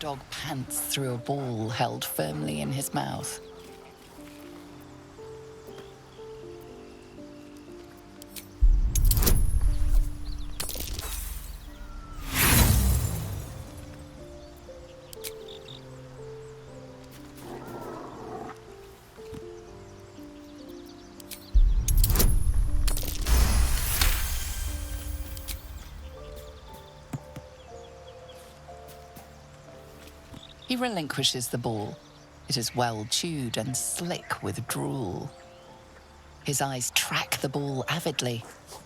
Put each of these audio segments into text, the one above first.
dog pants through a ball held firmly in his mouth. He relinquishes the ball. It is well chewed and slick with drool. His eyes track the ball avidly.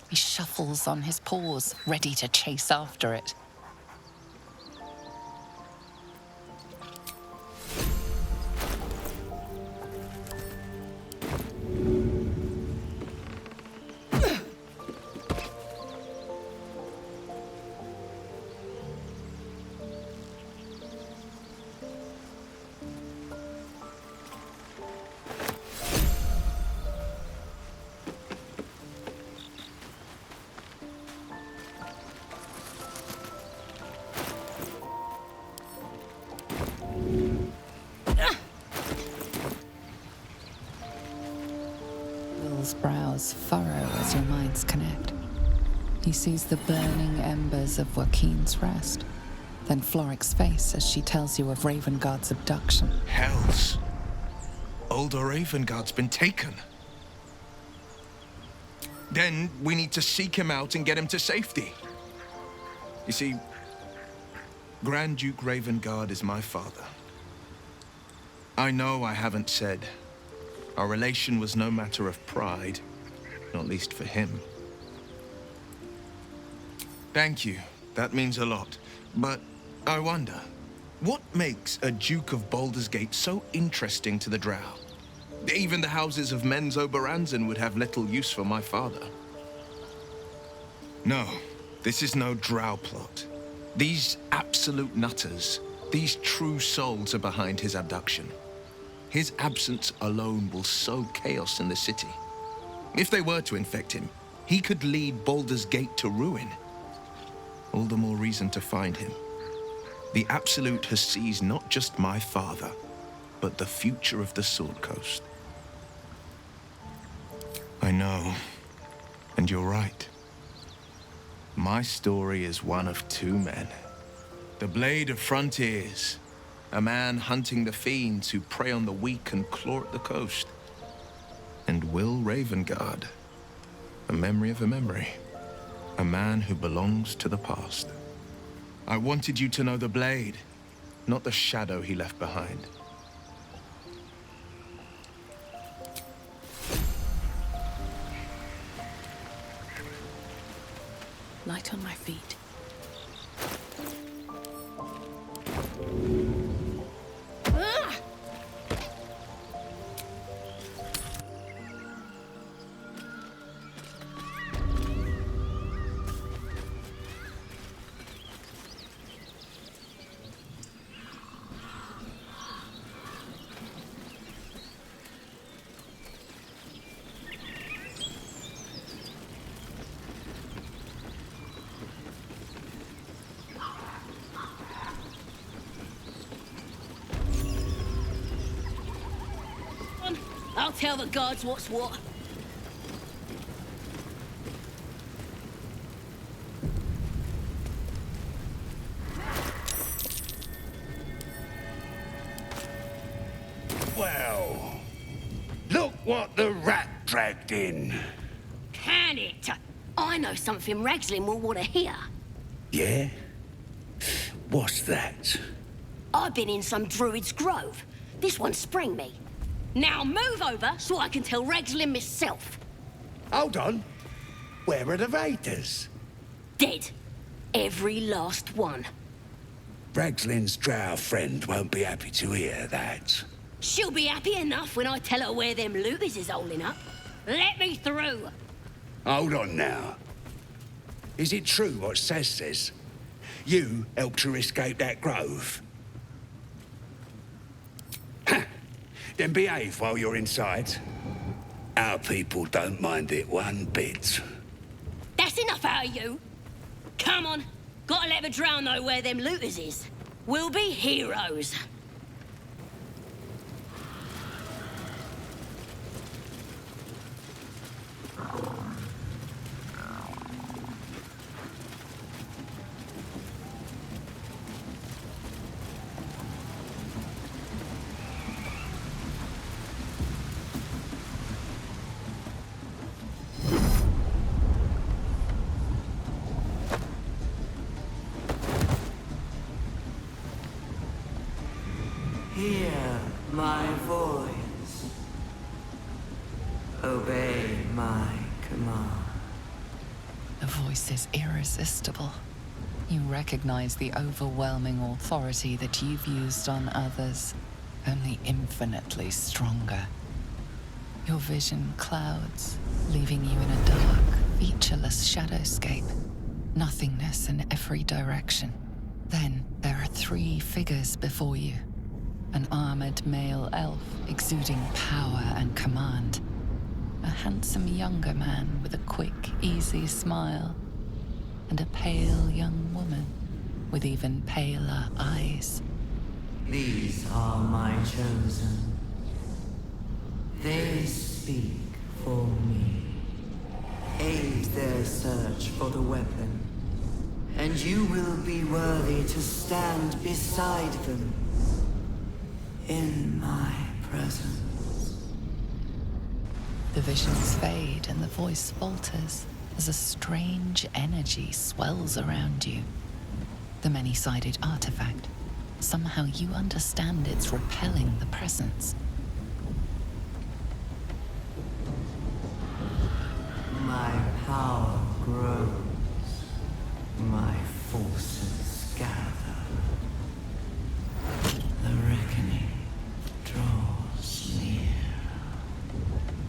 He shuffles on his paws, ready to chase after it. Will's brows furrow as your minds connect. He sees the burning embers of Joaquin's rest, then Floric's face as she tells you of Ravengard's abduction. Hells! Older Ravengard's been taken. Then we need to seek him out and get him to safety. You see, Grand Duke Ravengard is my father. I know I haven't said. Our relation was no matter of pride, not least for him. Thank you. That means a lot. But I wonder, what makes a Duke of Baldur's Gate so interesting to the Drow? Even the houses of Men's Oberanzen would have little use for my father. No, this is no Drow plot. These absolute nutters, these true souls are behind his abduction. His absence alone will sow chaos in the city. If they were to infect him, he could lead Baldur's Gate to ruin. All the more reason to find him. The Absolute has seized not just my father, but the future of the Sword Coast. I know, and you're right. My story is one of two men. The Blade of Frontiers, a man hunting the fiends who prey on the weak and claw at the coast. And Will Ravengard, a memory of a memory. A man who belongs to the past. I wanted you to know the Blade, not the shadow he left behind. Light on my feet. I'll tell the gods what's what. Well, look what the rat dragged in. Can it? I know something Ragslin will want to hear. Yeah? What's that? I've been in some druid's grove. This one sprang me. Now move over so I can tell Ragslin myself. Hold on. Where are the raiders? Dead. Every last one. Ragslin's drow friend won't be happy to hear that. She'll be happy enough when I tell her where them looters is holding up. Let me through. Hold on now. Is it true what Saz says? You helped her escape that grove? Then behave while you're inside. Our people don't mind it one bit. That's enough out of you. Come on. Gotta let the drow know where them looters is. we'll be heroes. Hear my voice. Obey my command. The voice is irresistible. You recognize the overwhelming authority that you've used on others, only infinitely stronger. Your vision clouds, leaving you in a dark, featureless shadowscape. Nothingness in every direction. Then there are 3 figures before you. An armored male elf exuding power and command. A handsome younger man with a quick, easy smile. And a pale young woman with even paler eyes. These are my chosen. They speak for me. Aid their search for the weapon, and you will be worthy to stand beside them in my presence. The visions fade and the voice falters as a strange energy swells around you. The many-sided artifact. Somehow you understand it's repelling the presence. My power grows. My forces gather. The reckoning draws near.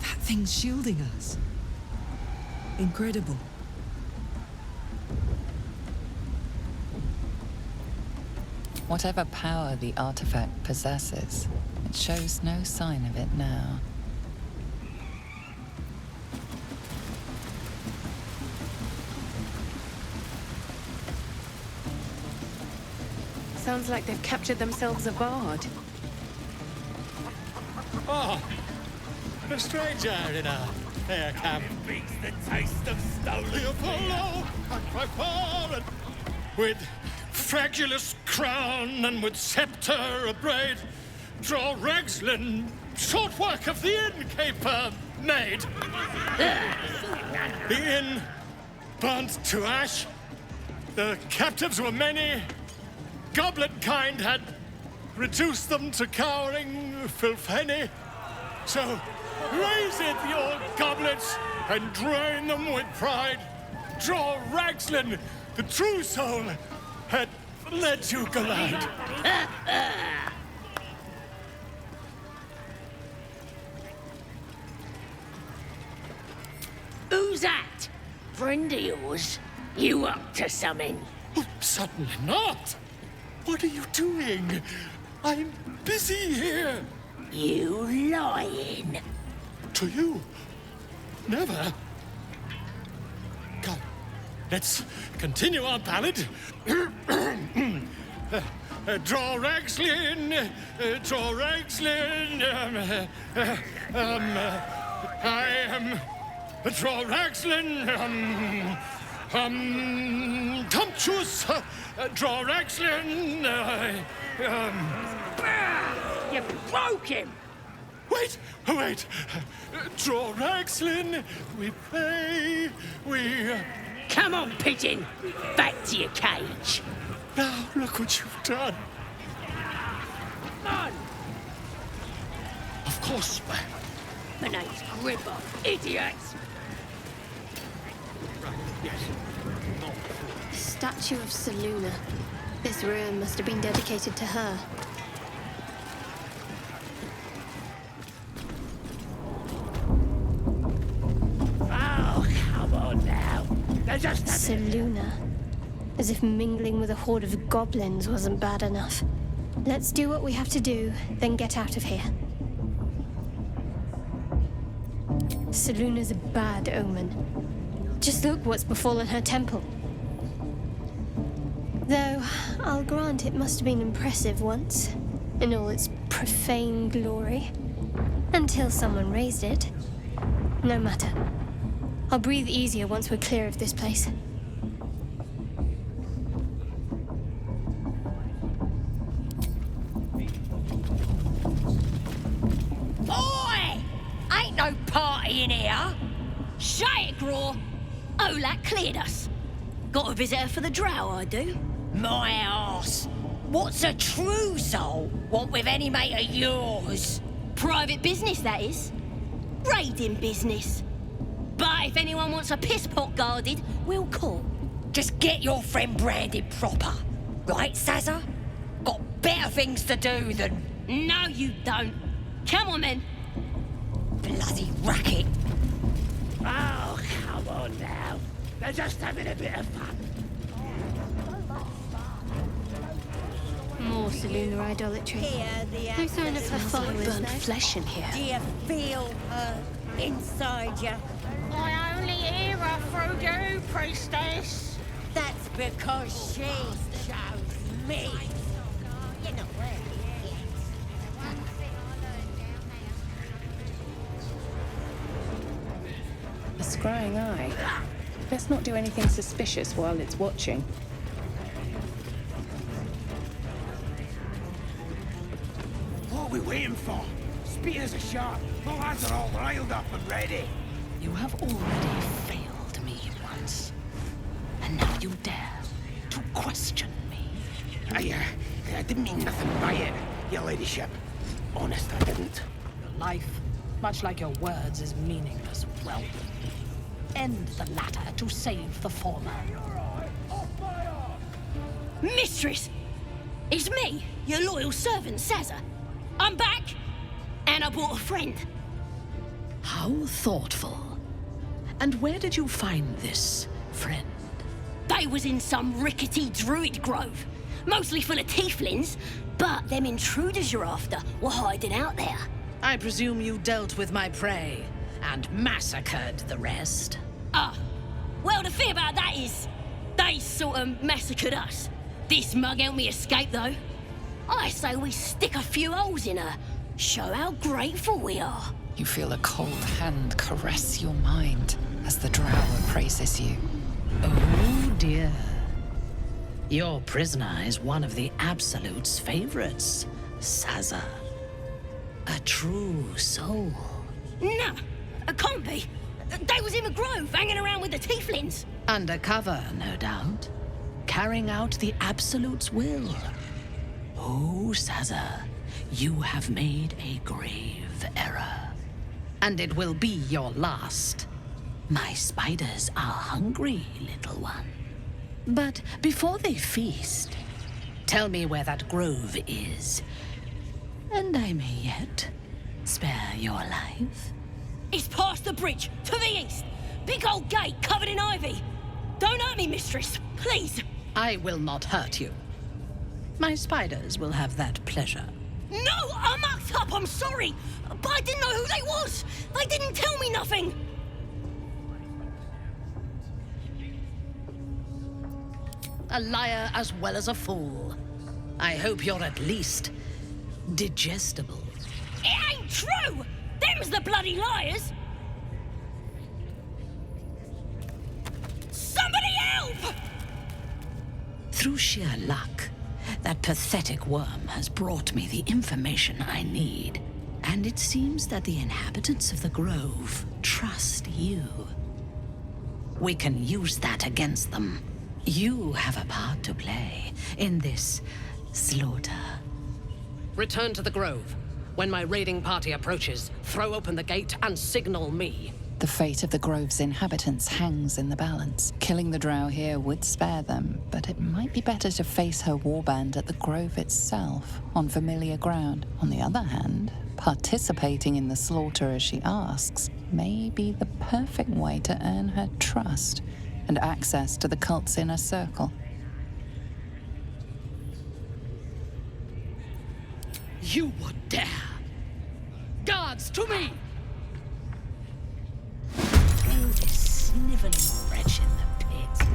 That thing's shielding us. Incredible. Whatever power the artifact possesses, it shows no sign of it now. Sounds like they've captured themselves a bard. Oh, a stranger in a fair camp. Beats the taste of stolen Apollo and Crowbar, and with fragulous crown and with scepter abraid, draw Ragslin, short work of the innkeeper made. The inn burnt to ash. The captives were many. Goblet kind had reduced them to cowering filthenny. So raise it, your goblets, and drain them with pride. Draw Ragslin, the true soul, had led you glide. Who's that? Friend of yours? You up to something? Oh, certainly not. What are you doing? I'm busy here. You lying. To you? Never. Come, let's continue our ballad. Draw Ragslin, draw Ragslin. I am draw Ragslin. Tumptuous, draw Ragslin. You broke him. Wait, wait. Draw Ragslin. We pray. We. Come on, pigeon. Back to your cage. Now look what you've done. Come on. Of course, ma'am. My name's Gripper, idiots. Yes. Statue of Seluna. This ruin must have been dedicated to her. Oh, come on now. They're just Seluna. As if mingling with a horde of goblins wasn't bad enough. Let's do what we have to do, then get out of here. Seluna's a bad omen. Just look what's befallen her temple. Though, I'll grant it must have been impressive once, in all its profane glory. Until someone raised it. No matter. I'll breathe easier once we're clear of this place. Oi! Ain't no party in here! Shut it, Graw! Olak cleared us. Got a visitor for the drow, I do. My arse! What's a true soul want with any mate of yours? Private business, that is. Raiding business. But if anyone wants a piss pot guarded, we'll call. Just get your friend branded proper. Right, Saga? Got better things to do than... No, you don't. Come on, then. Bloody racket. Oh, come on now. They're just having a bit of fun. More saloon idolatry. No sign of her followers, Burnt though. flesh in here. Do you feel her inside you? I only hear her through you, priestess. That's because she chose me. You know where he is. A scrying eye. Let's not do anything suspicious while it's watching. What are we waiting for? Spears are sharp. The lads are all riled up and ready. You have already failed me once. And now you dare to question me. I didn't mean nothing by it, your ladyship. Honest, I didn't. Your life, much like your words, is meaningless. Well, end the latter to save the former. Mistress! It's me, your loyal servant, Saga. I'm back, and I brought a friend. How thoughtful. And where did you find this friend? They was in some rickety druid grove, mostly full of tieflings, but them intruders you're after were hiding out there. I presume you dealt with my prey and massacred the rest. Well, the thing about that is, they sort of massacred us. This mug helped me escape, though. I say we stick a few holes in her, show how grateful we are. You feel a cold hand caress your mind as the drow appraises you. Oh dear. Your prisoner is one of the Absolute's favorites, Saga. A true soul. Nah, it can't be. They was in the grove, hanging around with the tieflings. Undercover, no doubt. Carrying out the Absolute's will. Oh, Saga, you have made a grave error. And it will be your last. My spiders are hungry, little one. But before they feast, tell me where that grove is. And I may yet spare your life. It's past the bridge, to the east. Big old gate covered in ivy. Don't hurt me, mistress, please. I will not hurt you. My spiders will have that pleasure. No, I mucked up, I'm sorry. But I didn't know who they was. They didn't tell me nothing. A liar as well as a fool. I hope you're at least digestible. It ain't true! Them's the bloody liars! Somebody help! Through sheer luck, that pathetic worm has brought me the information I need. And it seems that the inhabitants of the Grove trust you. We can use that against them. You have a part to play in this slaughter. Return to the Grove. When my raiding party approaches, throw open the gate and signal me. The fate of the Grove's inhabitants hangs in the balance. Killing the drow here would spare them, but it might be better to face her warband at the Grove itself, on familiar ground. On the other hand, participating in the slaughter as she asks may be the perfect way to earn her trust and access to the cult's inner circle. You would dare! Guards, to me! Oh, this sniveling wretch in the pit.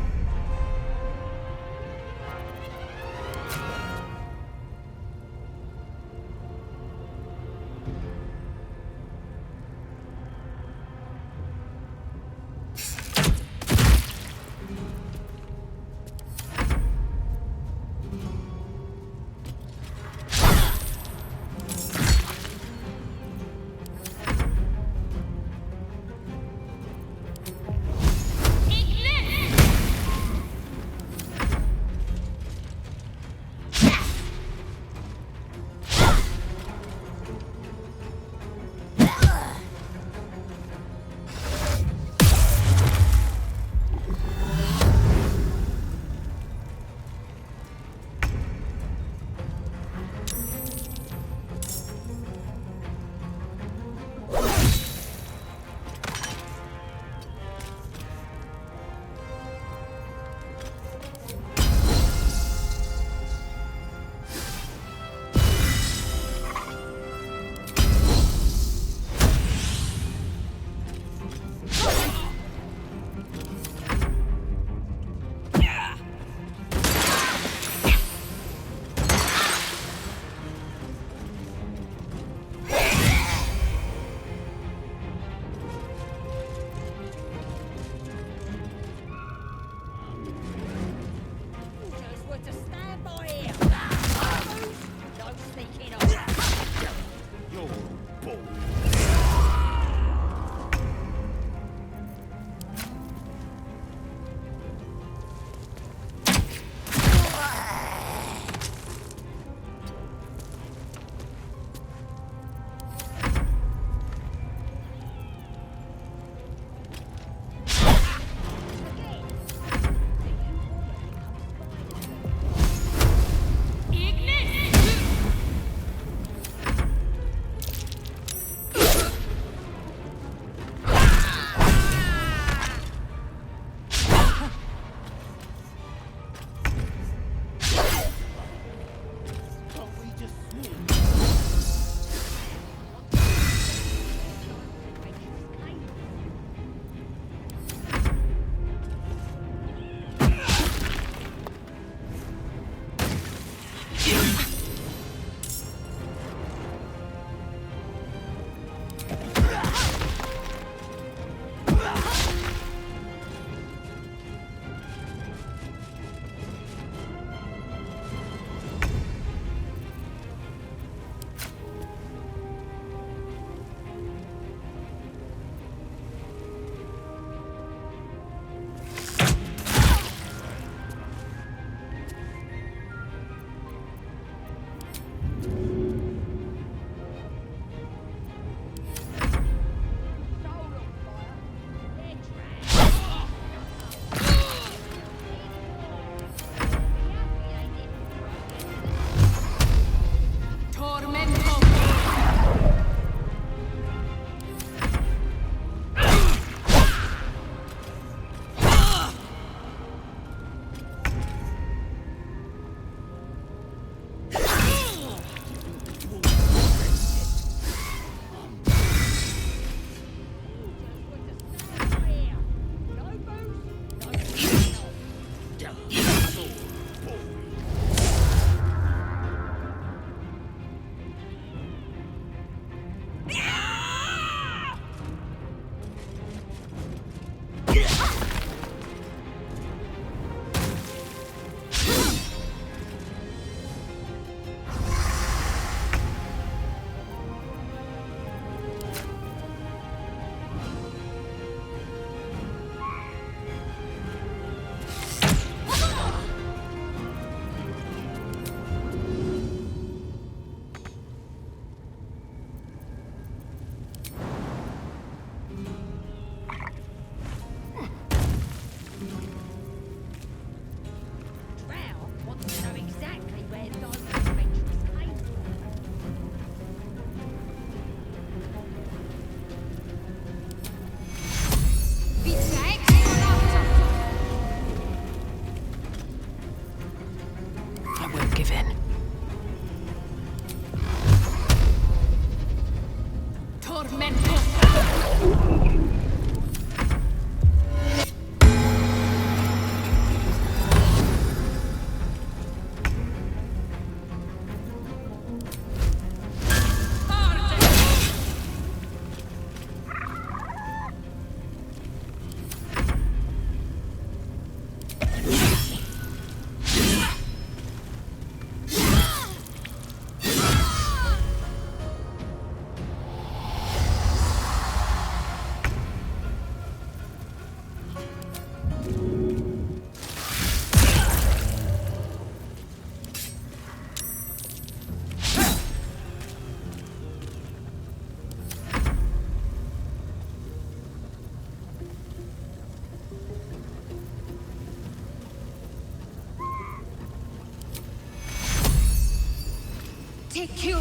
Take you.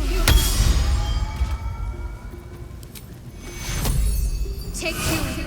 Take you.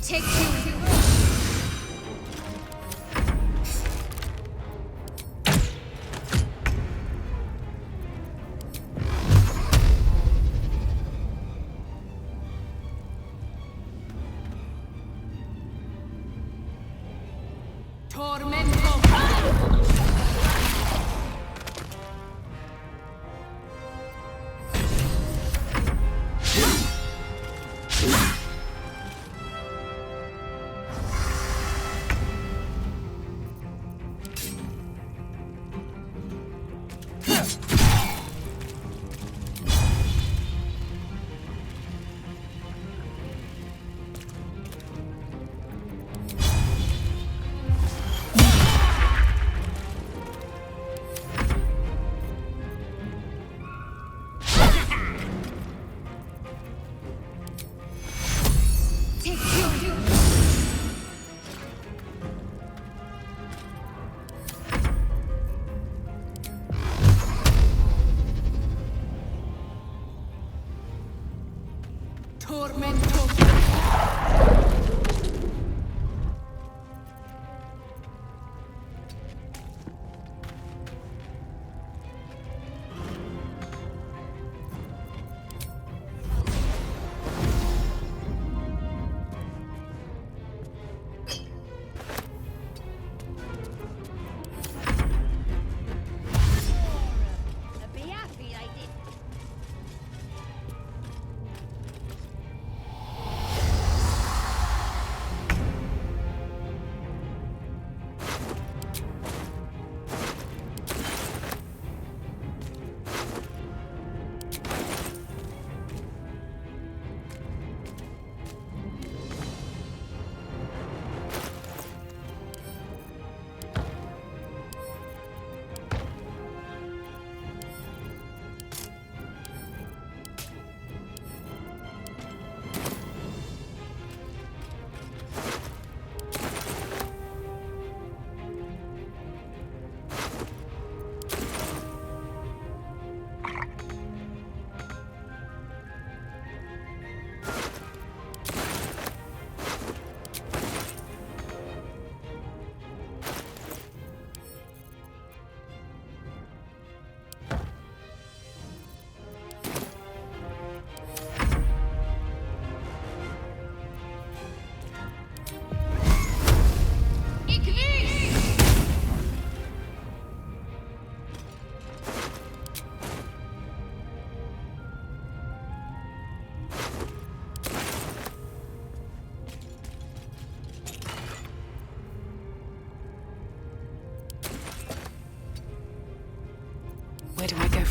Take you.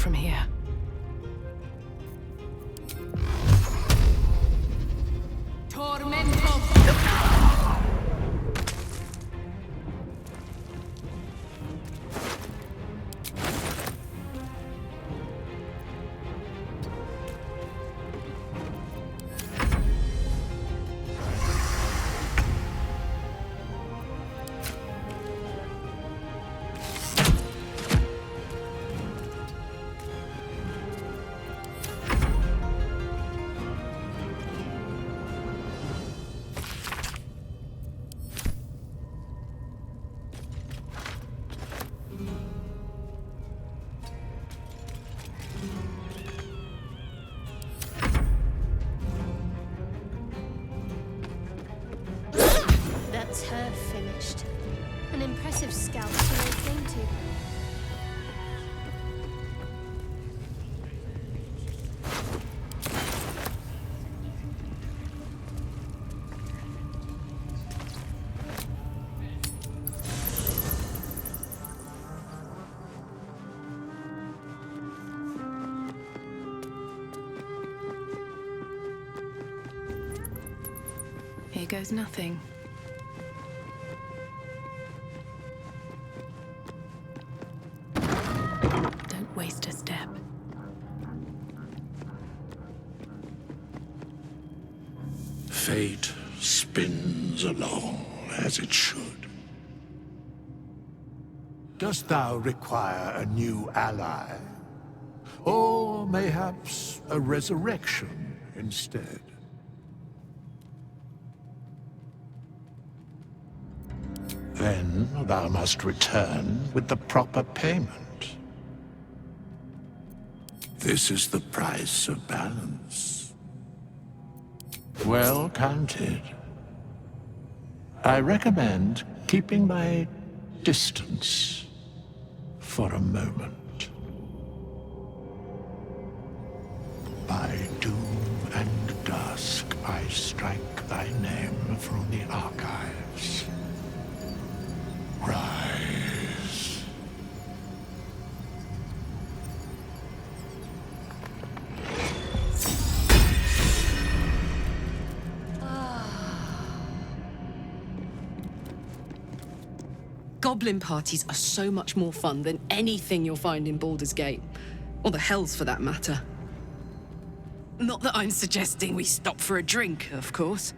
from here. That's her finished. An impressive scout to lay claim to. Here goes nothing. Don't waste a step. Fate spins along as it should. Dost thou require a new ally? Or mayhaps a resurrection instead? Then thou must return with the proper payment. This is the price of balance. Well counted. I recommend keeping my distance for a moment. By doom and dusk, I strike thy name from the archives. Rise. Goblin parties are so much more fun than anything you'll find in Baldur's Gate. Or the Hells, for that matter. Not that I'm suggesting we stop for a drink, of course.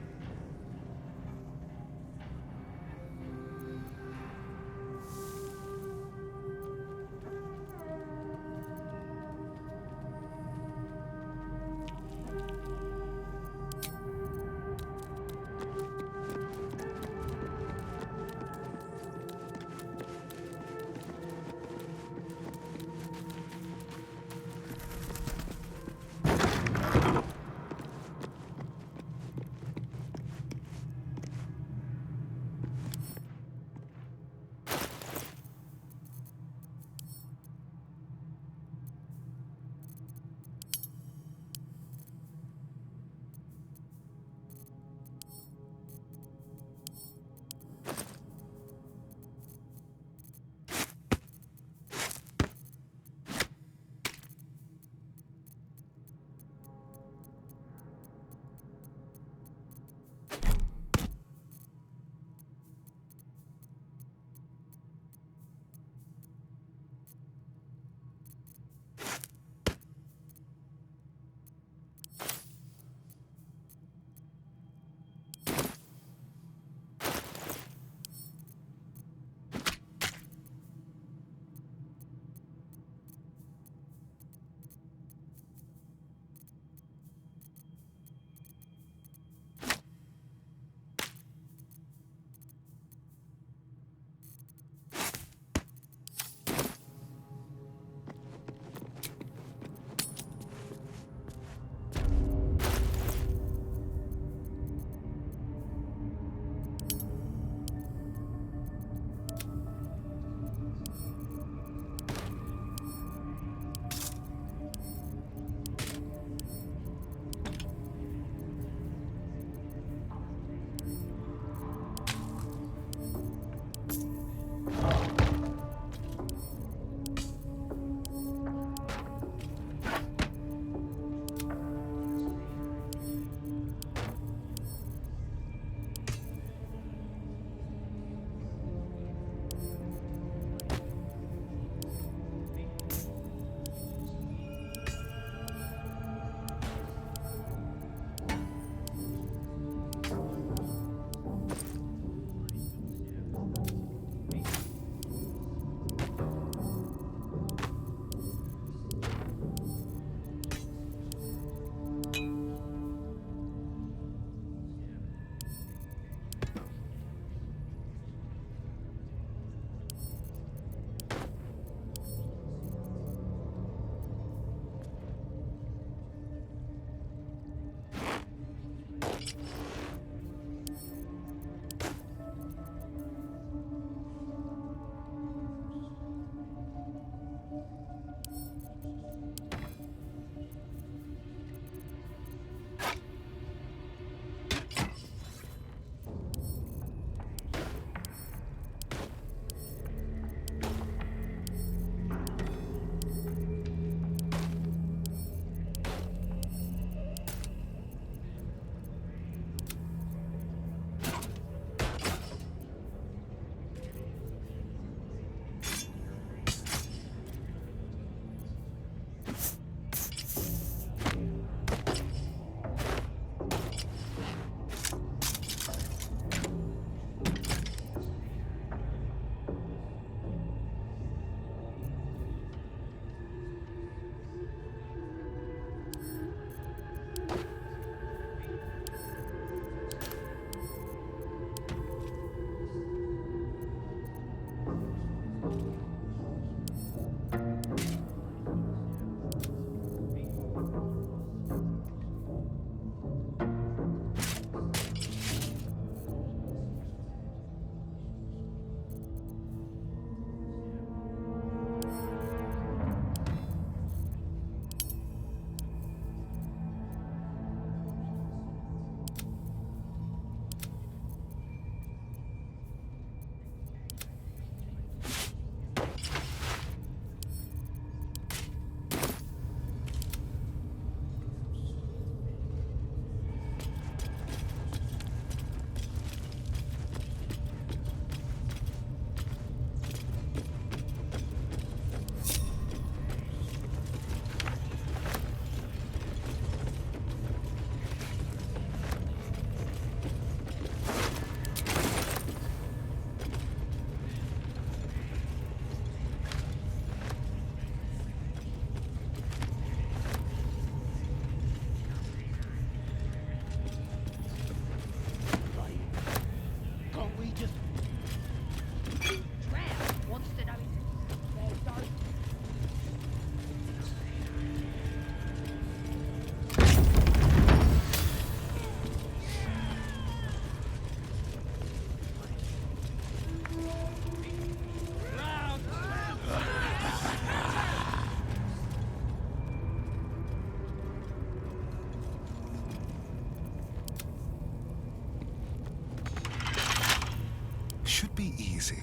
be easy.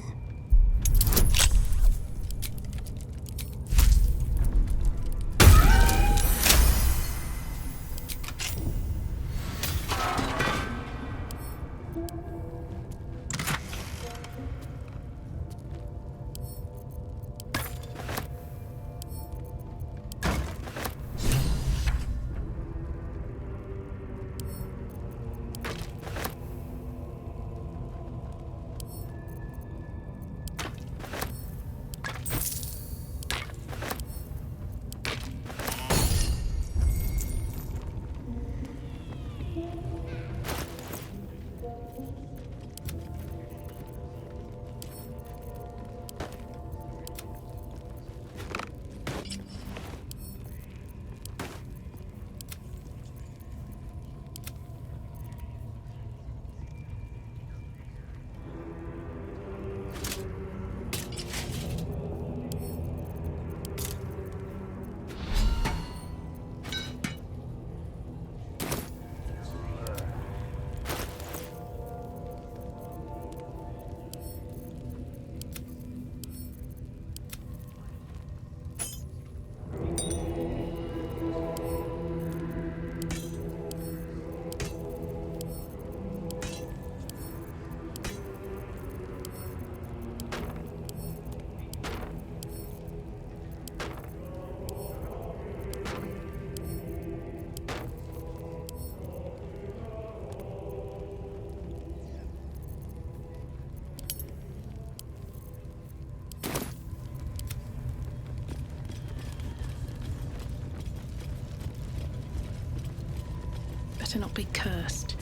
Better not be cursed.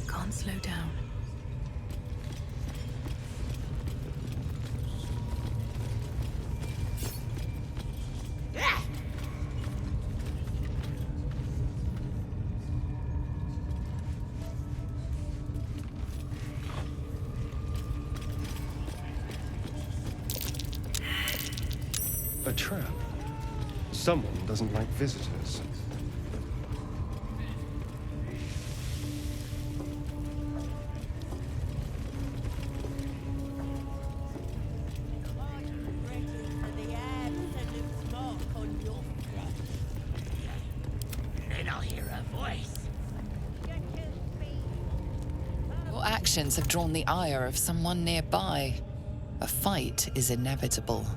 Can't slow down. A trap. Someone doesn't like visitors. Then I'll hear her voice. Your actions have drawn the ire of someone nearby. A fight is inevitable.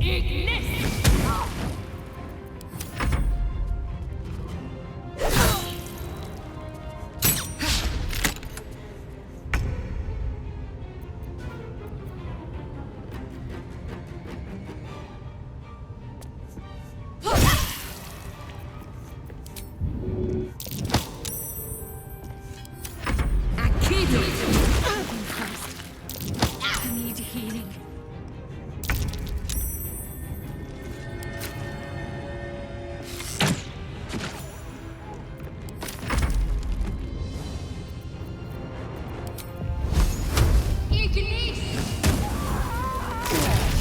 I need healing.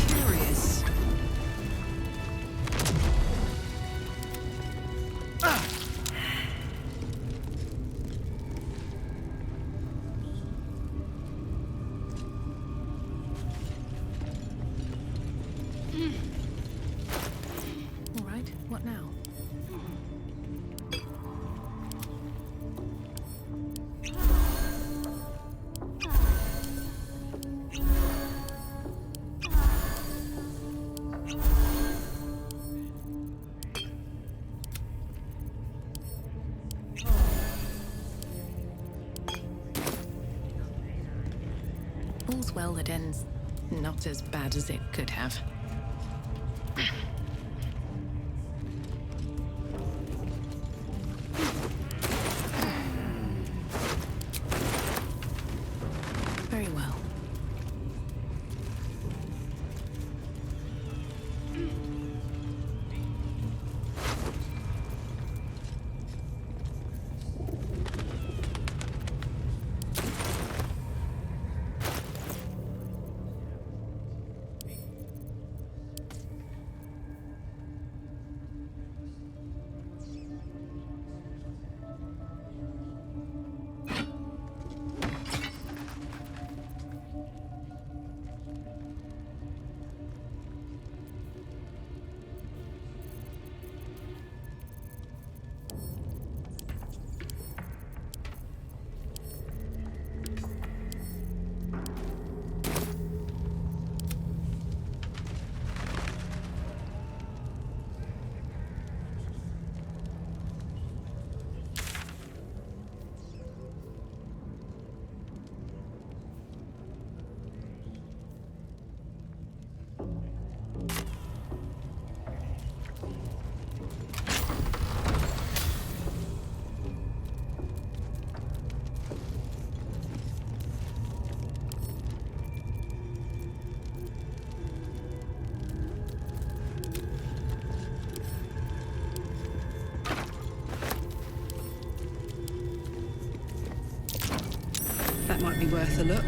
Curious. All right, what now? All's well that ends not as bad as it could have. Very well. That might be worth a look.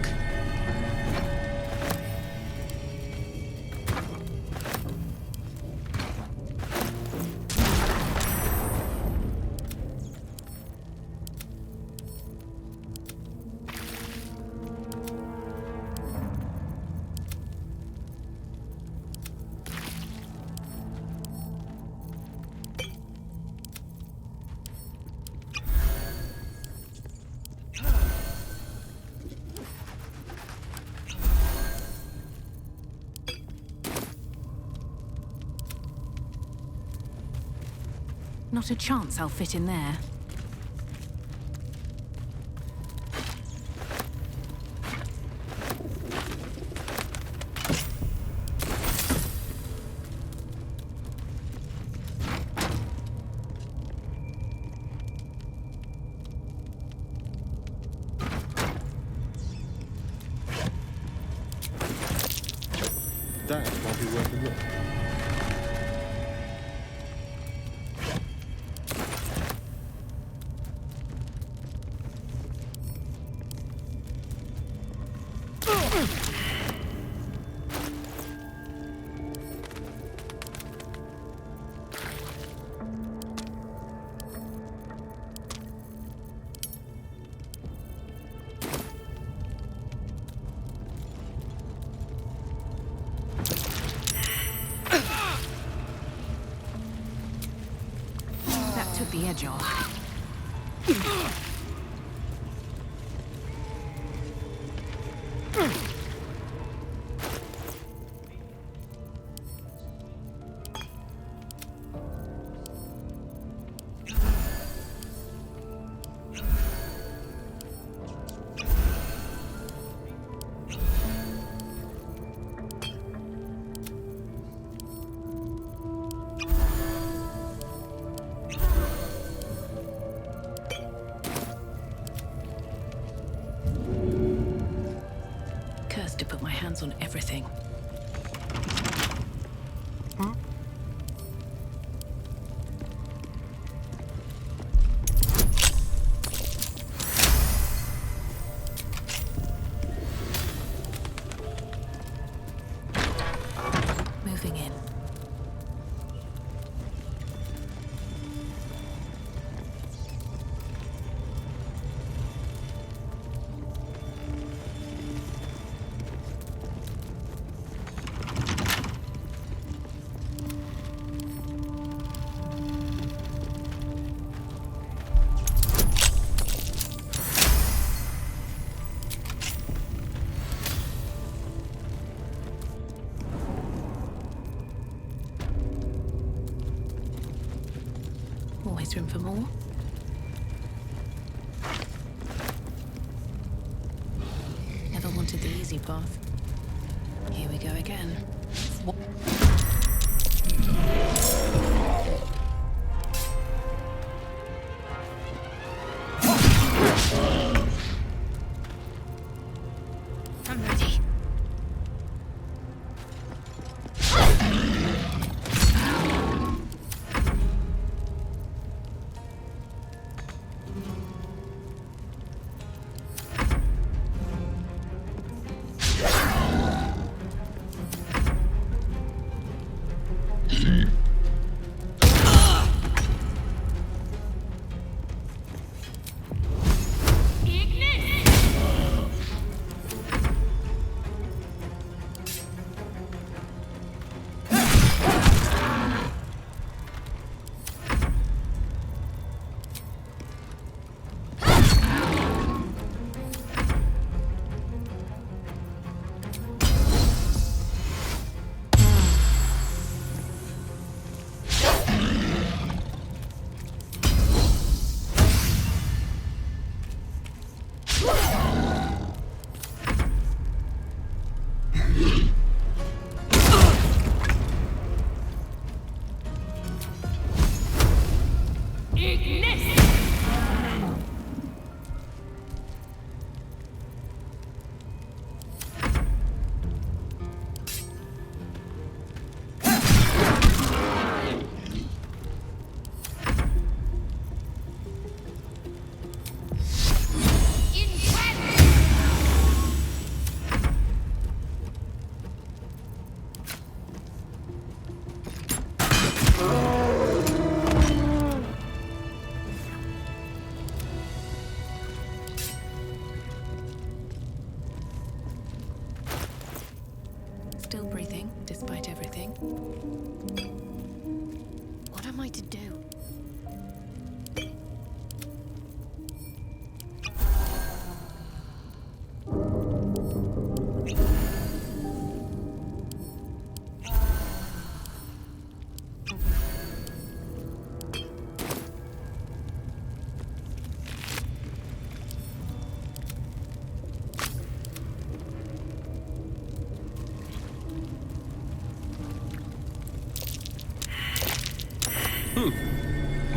Not a chance I'll fit in there. That might be worth a look. That took the edge off. on everything. Moving in. Always room for more. Never wanted the easy path. Here we go again. I'm ready. Still breathing, despite everything. What am I to do?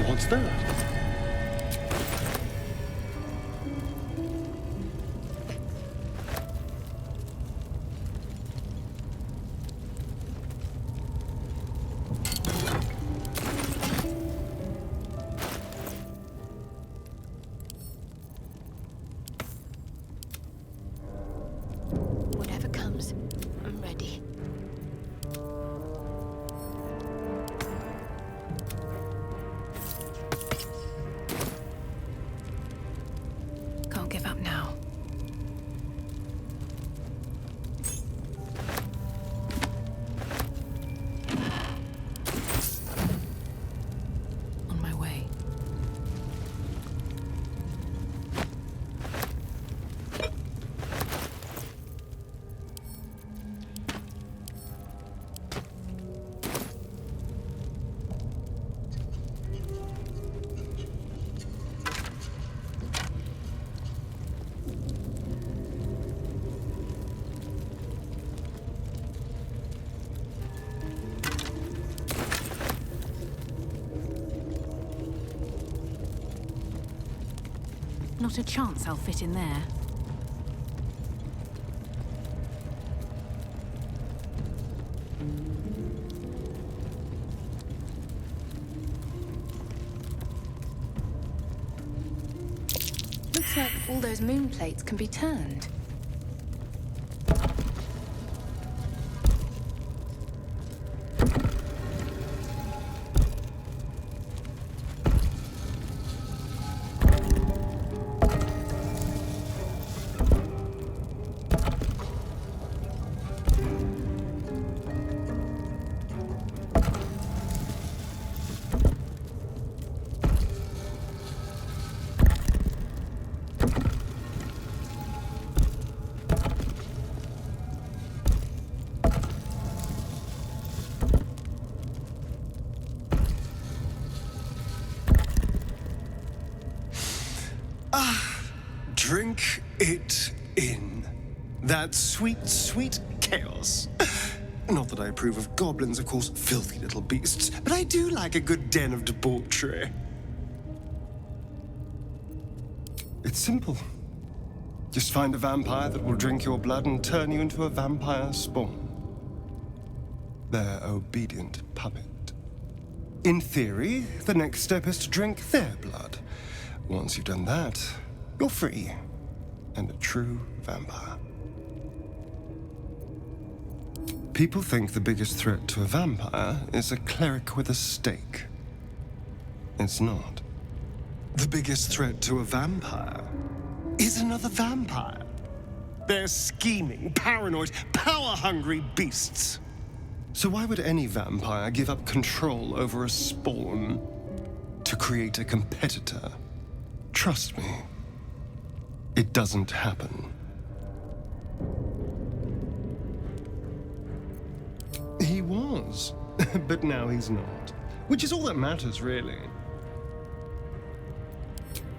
What's that? Whatever comes, I'm ready. Can't give up now. On my way. Not a chance I'll fit in there. Looks like all those moon plates can be turned. Drink it in. That sweet, sweet chaos. Not that I approve of goblins, of course, filthy little beasts, but I do like a good den of debauchery. It's simple. Just find a vampire that will drink your blood and turn you into a vampire spawn. Their obedient puppet. In theory, the next step is to drink their blood. Once you've done that, you're free and a true vampire. People think the biggest threat to a vampire is a cleric with a stake. It's not. The biggest threat to a vampire is another vampire. They're scheming, paranoid, power-hungry beasts. So why would any vampire give up control over a spawn to create a competitor? Trust me, it doesn't happen. He was, but now he's not. Which is all that matters, really.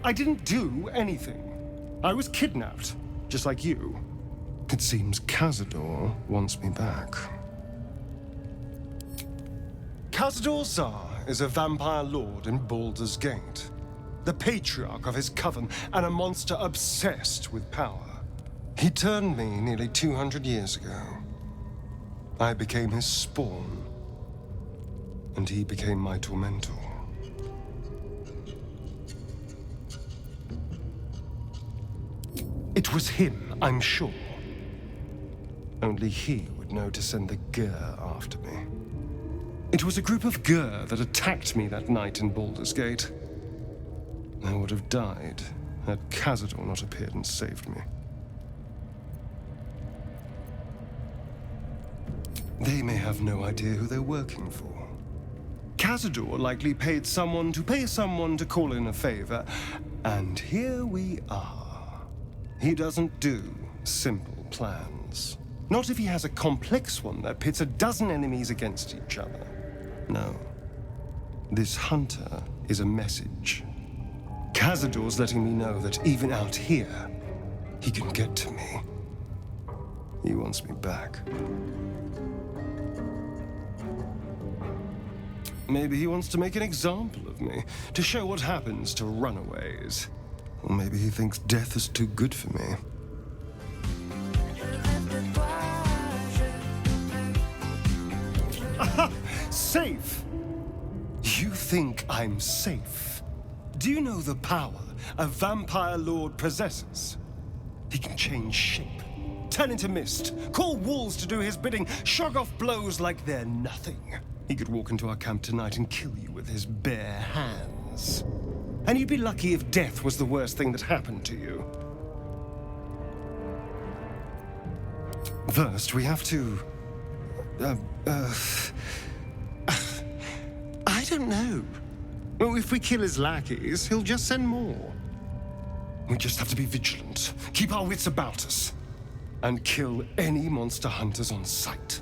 I didn't do anything. I was kidnapped, just like you. It seems Cazador wants me back. Cazador Zar is a vampire lord in Baldur's Gate. The patriarch of his coven, and a monster obsessed with power. He turned me nearly 200 years ago. I became his spawn, and he became my tormentor. It was him, I'm sure. Only he would know to send the Gur after me. It was a group of Gur that attacked me that night in Baldur's Gate. I would have died had Cazador not appeared and saved me. They may have no idea who they're working for. Cazador likely paid someone to call in a favor, and here we are. He doesn't do simple plans. Not if he has a complex one that pits a dozen enemies against each other. No. This hunter is a message. Cazador's letting me know that even out here, he can get to me. He wants me back. Maybe he wants to make an example of me, to show what happens to runaways. Or maybe he thinks death is too good for me. Aha! Safe! You think I'm safe? Do you know the power a vampire lord possesses? He can change shape, turn into mist, call wolves to do his bidding, shrug off blows like they're nothing. He could walk into our camp tonight and kill you with his bare hands. And you'd be lucky if death was the worst thing that happened to you. First, we have to... I don't know. Well, if we kill his lackeys, he'll just send more. We just have to be vigilant, keep our wits about us, and kill any monster hunters on sight.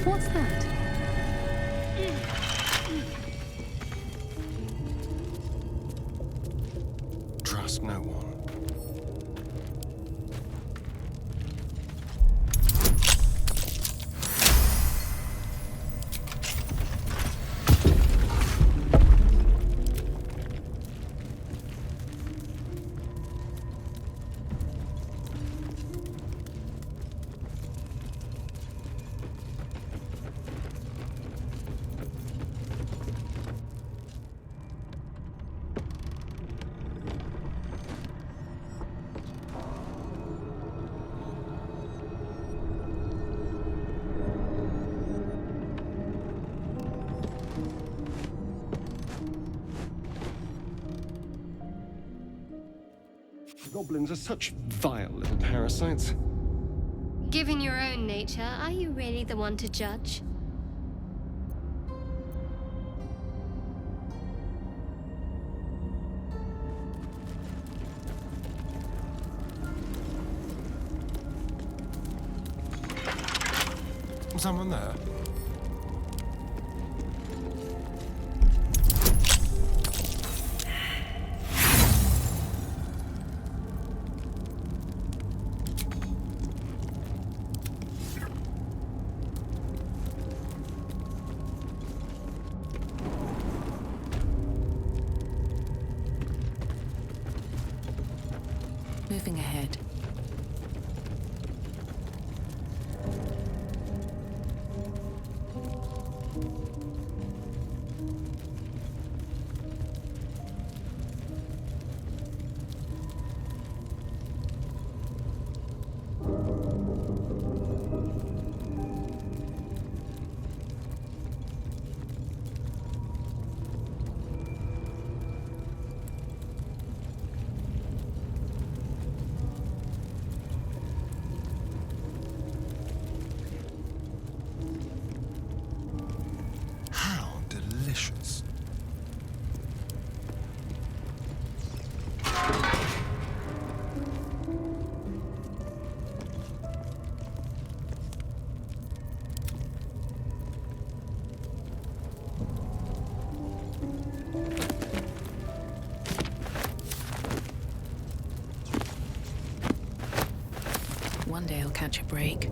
What's that? Trust no one. Goblins are such vile little parasites. Given your own nature, are you really the one to judge? Someone there? Moving ahead. Delicious. One day I'll catch a break.